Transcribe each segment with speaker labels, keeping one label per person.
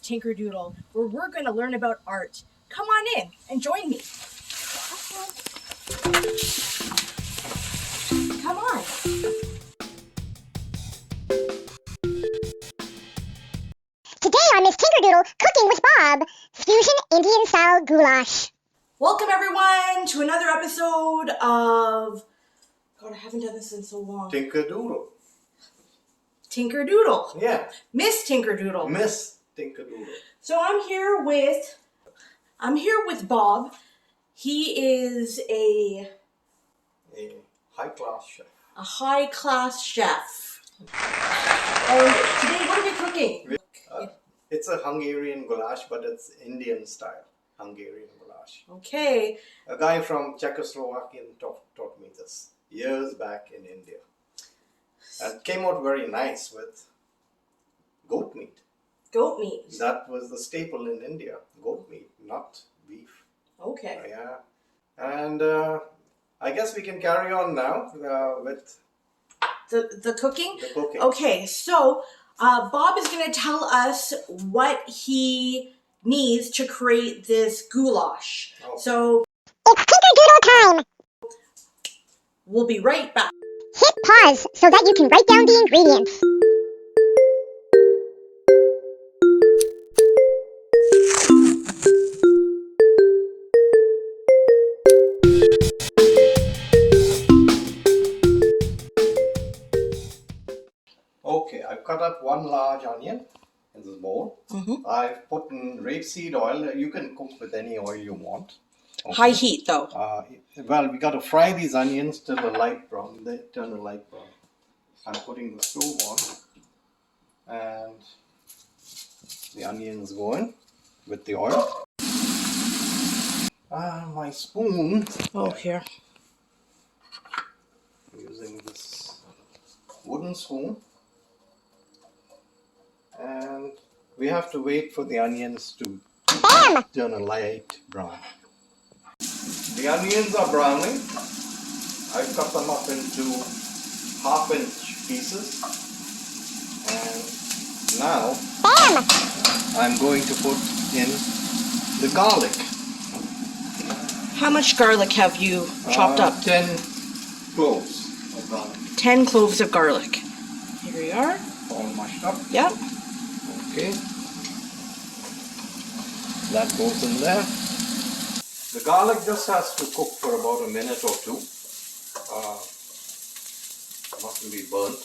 Speaker 1: Tinkerdoodle, where we're going to learn about art. Come on in and join me. Come on.
Speaker 2: Today on Miss Tinkerdoodle, Cooking with Bob, Fusion Indian Style Goulash.
Speaker 1: Welcome everyone to another episode of, God, I haven't done this in so long.
Speaker 3: Tinkerdoodle.
Speaker 1: Tinkerdoodle.
Speaker 3: Yeah.
Speaker 1: Miss Tinkerdoodle.
Speaker 3: Miss Tinkerdoodle.
Speaker 1: So I'm here with Bob. He is a
Speaker 3: high-class chef.
Speaker 1: A high-class chef. And today, what are we cooking?
Speaker 3: It's a Hungarian goulash, but it's Indian style Hungarian goulash.
Speaker 1: Okay.
Speaker 3: A guy from Czechoslovakia taught me this years back in India. And it came out very nice with goat meat.
Speaker 1: Goat meat.
Speaker 3: That was the staple in India. Goat meat, not beef.
Speaker 1: Okay.
Speaker 3: Yeah. And I guess we can carry on now with
Speaker 1: the cooking?
Speaker 3: the cooking.
Speaker 1: Okay, so Bob is going to tell us what he needs to create this goulash.
Speaker 3: Okay.
Speaker 1: So
Speaker 2: It's Tinkerdoodle time!
Speaker 1: we'll be right back.
Speaker 2: Hit pause so that you can write down the ingredients.
Speaker 3: Okay, I've cut up one large onion in this bowl. I've put in rapeseed oil. You can cook with any oil you want. Okay.
Speaker 1: High heat though.
Speaker 3: Well, we got to fry these onions till a light brown. They turn a light brown. I'm putting the stove on, and the onions going with the oil. My spoon.
Speaker 1: Oh, here.
Speaker 3: I'm using this wooden spoon. And we have to wait for the onions to turn a light brown. The onions are browning. I've cut them up into half-inch pieces. And now I'm going to put in the garlic.
Speaker 1: How much garlic have you chopped up?
Speaker 3: 10 cloves of garlic.
Speaker 1: 10 cloves of garlic. Here we are.
Speaker 3: All mashed up.
Speaker 1: Yep.
Speaker 3: Okay, that goes in there. The garlic just has to cook for about a minute or two. Mustn't be burnt.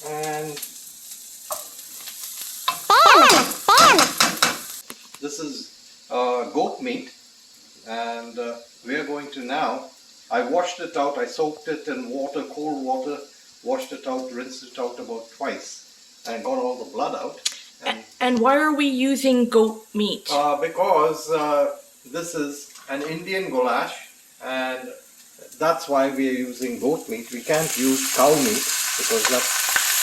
Speaker 3: And this is goat meat, and we are going to now. I washed it out. I soaked it in water, cold water. Washed it out, rinsed it out about twice. And got all the blood out.
Speaker 1: And why are we using goat meat?
Speaker 3: Because this is an Indian goulash, and that's why we are using goat meat. We can't use cow meat because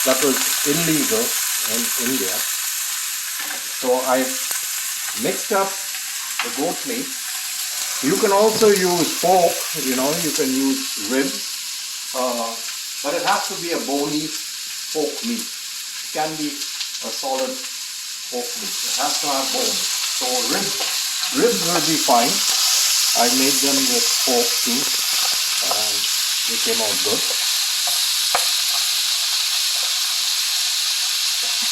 Speaker 3: that was illegal in India. So I mixed up the goat meat. You can also use pork, you can use ribs, but it has to be a bony pork meat. It can be a solid pork meat. It has to have bone. So ribs will be fine. I made them with pork too, and they came out good.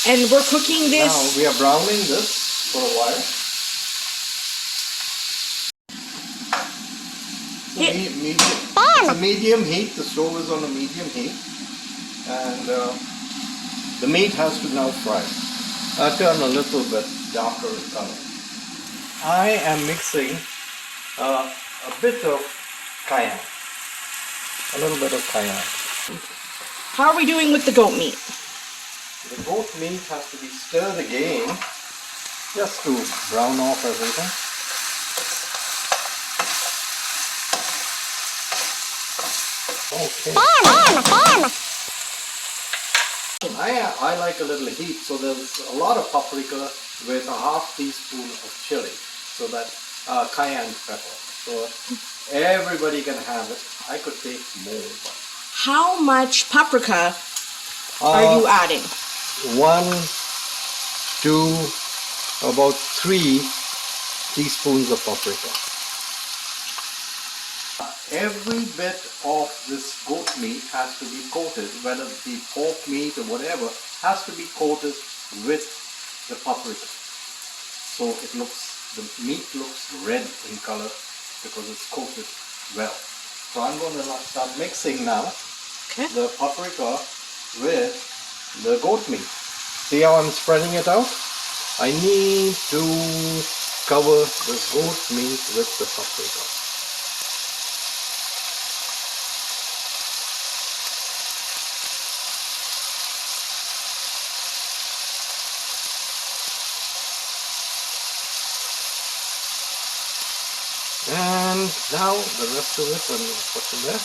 Speaker 1: And we're cooking this.
Speaker 3: Now we are browning this for a while. It's a medium heat. The stove is on a medium heat, and the meat has to now fry. Turn a little bit darker in color. I am mixing a bit of cayenne. A little bit of cayenne.
Speaker 1: How are we doing with the goat meat?
Speaker 3: The goat meat has to be stirred again, just to brown off everything. Okay. I like a little heat, so there's a lot of paprika with a half teaspoon of chili, so that cayenne pepper. So everybody can have it. I could take more. But
Speaker 1: How much paprika are you adding?
Speaker 3: 1, 2, about 3 teaspoons of paprika. Every bit of this goat meat has to be coated, whether it be pork meat or whatever, has to be coated with the paprika. So the meat looks red in color because it's coated well. So I'm going to start mixing now the paprika with the goat meat. See how I'm spreading it out? I need to cover the goat meat with the paprika. And now the rest of it I'm going to put in there.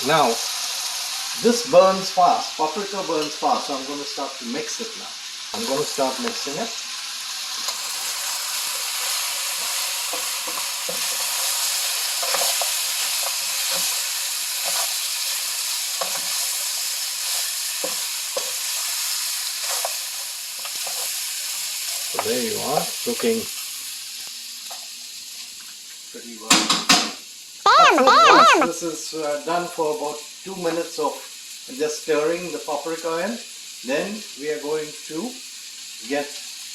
Speaker 3: Now this burns fast, paprika burns fast, so I'm going to start to mix it now. I'm going to start mixing it. So there you are, looking pretty well. Once this is done for about 2 minutes of just stirring the paprika in, then we are going to get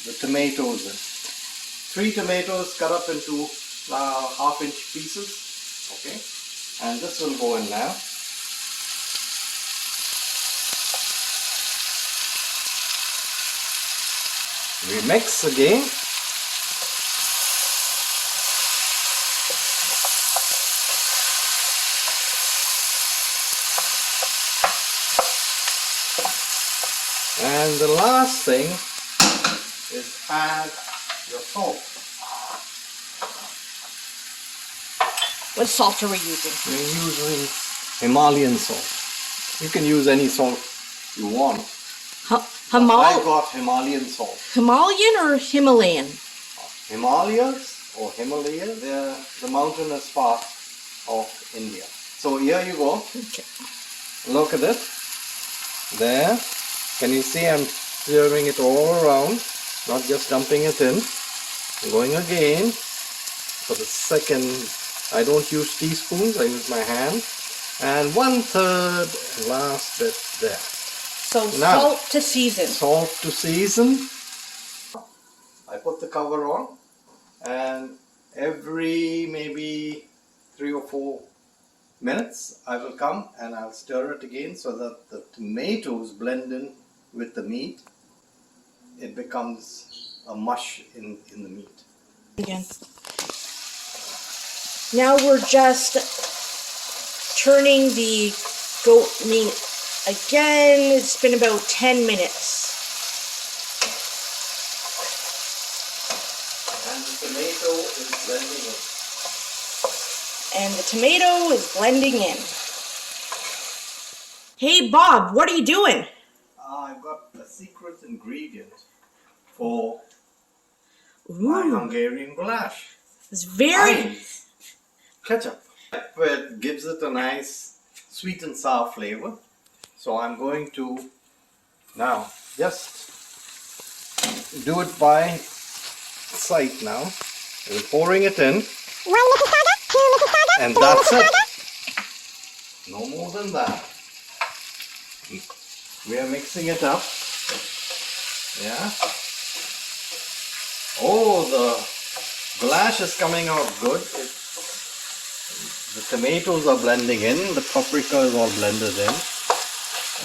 Speaker 3: the tomatoes in. 3 tomatoes cut up into 1/2-inch pieces. Okay, and this will go in now. We mix again. And the last thing is add your salt.
Speaker 1: What salt are we using?
Speaker 3: We're using Himalayan salt. You can use any salt you want. I got Himalayan salt.
Speaker 1: Himalayan or Himalayan?
Speaker 3: Himalayas or Himalaya, they're the mountainous part of India. So here you go.
Speaker 1: Okay.
Speaker 3: Look at it. There. Can you see I'm stirring it all around, not just dumping it in. I'm going again for the second. I don't use teaspoons, I use my hand. And 1/3 last bit there.
Speaker 1: So
Speaker 3: Now,
Speaker 1: salt to season.
Speaker 3: Salt to season. I put the cover on, and every maybe 3 or 4 minutes I will come and I'll stir it again so that the tomatoes blend in with the meat. It becomes a mush in the meat.
Speaker 1: Again. Now we're just turning the goat meat again. It's been about 10 minutes.
Speaker 3: And the tomato is blending in.
Speaker 1: And the tomato is blending in. Hey Bob, what are you doing?
Speaker 3: I've got a secret ingredient for my Hungarian goulash.
Speaker 1: It's very...
Speaker 3: Nice. Ketchup. It gives it a nice sweet and sour flavor. So I'm going to now just do it by sight now. I'm pouring it in.
Speaker 2: 1 Mississauga, 2 Mississauga,
Speaker 3: And
Speaker 2: 3
Speaker 3: that's it.
Speaker 2: Mississauga.
Speaker 3: No more than that. We are mixing it up. Yeah. Oh, the goulash is coming out good. The tomatoes are blending in. The paprika is all blended in.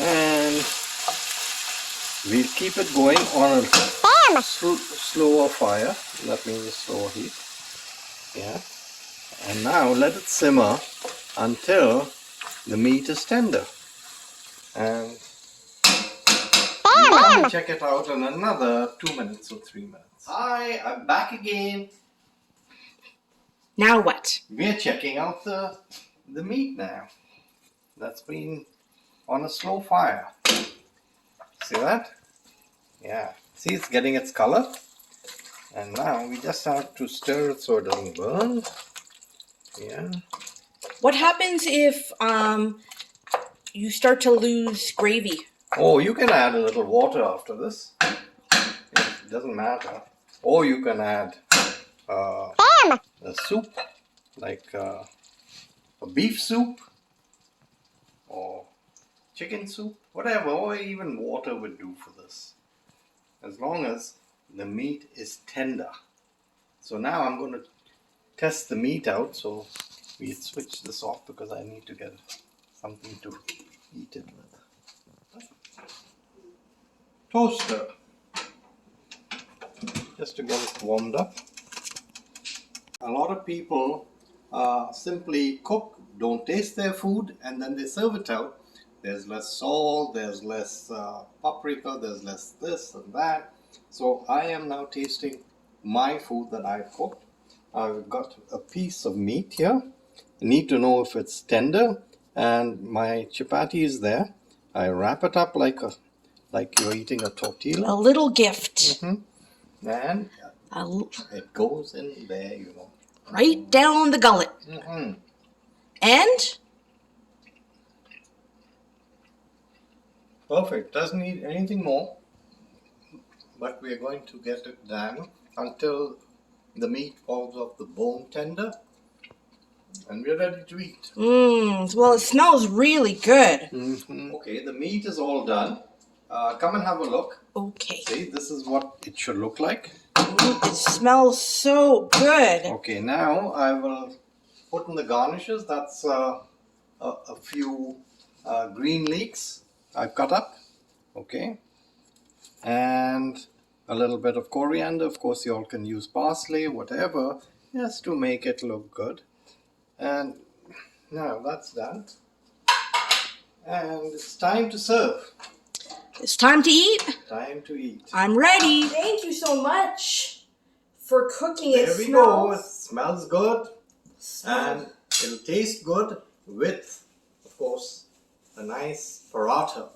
Speaker 3: And we'll keep it going on a slower fire. That means slower heat. Yeah. And now let it simmer until the meat is tender. And we'll check it out in another 2 minutes or 3 minutes. Hi, I'm back again.
Speaker 1: Now what?
Speaker 3: We're checking out the meat now. That's been on a slow fire. See that? Yeah. See, it's getting its color. And now we just have to stir it so it doesn't burn. Yeah.
Speaker 1: What happens if you start to lose gravy?
Speaker 3: Oh, you can add a little water after this. It doesn't matter. Or you can add
Speaker 2: Bam!
Speaker 3: a soup, like a beef soup or chicken soup, whatever, or even water would do for this. As long as the meat is tender. So now I'm going to test the meat out. So we switch this off because I need to get something to eat it with. Toaster. Just to get it warmed up. A lot of people simply cook, don't taste their food, and then they serve it out. There's less salt, there's less paprika, there's less this and that. So I am now tasting my food that I've cooked. I've got a piece of meat here. I need to know if it's tender, and my chapati is there. I wrap it up like you're eating a tortilla.
Speaker 1: A little gift.
Speaker 3: And it goes in there, you know.
Speaker 1: Right down the gullet. And
Speaker 3: perfect. Doesn't need anything more. But we're going to get it done until the meat falls off the bone tender. And we're ready to eat.
Speaker 1: Well, it smells really good.
Speaker 3: Okay, the meat is all done. Come and have a look.
Speaker 1: Okay.
Speaker 3: See, this is what it should look like.
Speaker 1: It smells so good.
Speaker 3: Okay, now I will put in the garnishes. That's a few green leeks I've cut up. Okay. And a little bit of coriander. Of course, you all can use parsley, whatever, just to make it look good. And now that's done. And it's time to serve.
Speaker 1: It's time to eat.
Speaker 3: Time to eat.
Speaker 1: I'm ready. Thank you so much for cooking.
Speaker 3: There we go. It smells good. And it'll taste good with, of course, a nice paratha.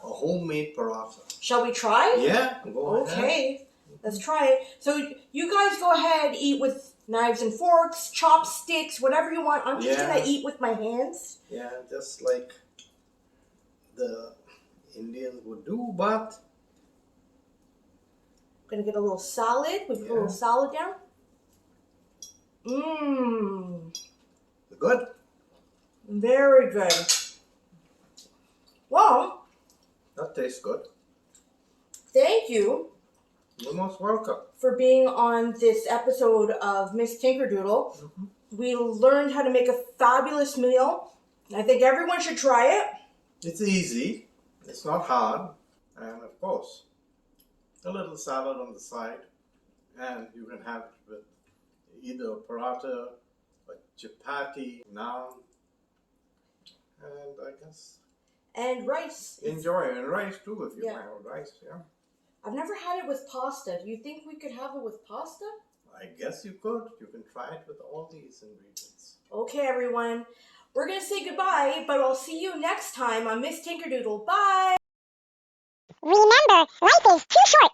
Speaker 3: A homemade paratha.
Speaker 1: Shall we try?
Speaker 3: Yeah, go ahead.
Speaker 1: Okay, let's try it. So you guys go ahead, eat with knives and forks, chopsticks, whatever you want. I'm just going to eat with my hands.
Speaker 3: Yeah, just like the Indians would do, but
Speaker 1: I'm going to get a little salad. We put a little salad down.
Speaker 3: Good?
Speaker 1: Very good. Well,
Speaker 3: that tastes good.
Speaker 1: Thank you.
Speaker 3: You're most welcome.
Speaker 1: For being on this episode of Miss Tinkerdoodle. We learned how to make a fabulous meal. I think everyone should try it.
Speaker 3: It's easy. It's not hard. And of course, a little salad on the side. And you can have it with either a paratha, a chapati, naan, and I guess...
Speaker 1: And rice.
Speaker 3: Enjoy it. And rice too, if you have rice,
Speaker 1: I've never had it with pasta. Do you think we could have it with pasta?
Speaker 3: I guess you could. You can try it with all these ingredients.
Speaker 1: Okay, everyone. We're going to say goodbye, but I'll see you next time on Miss Tinkerdoodle. Bye!
Speaker 2: Remember, life is too short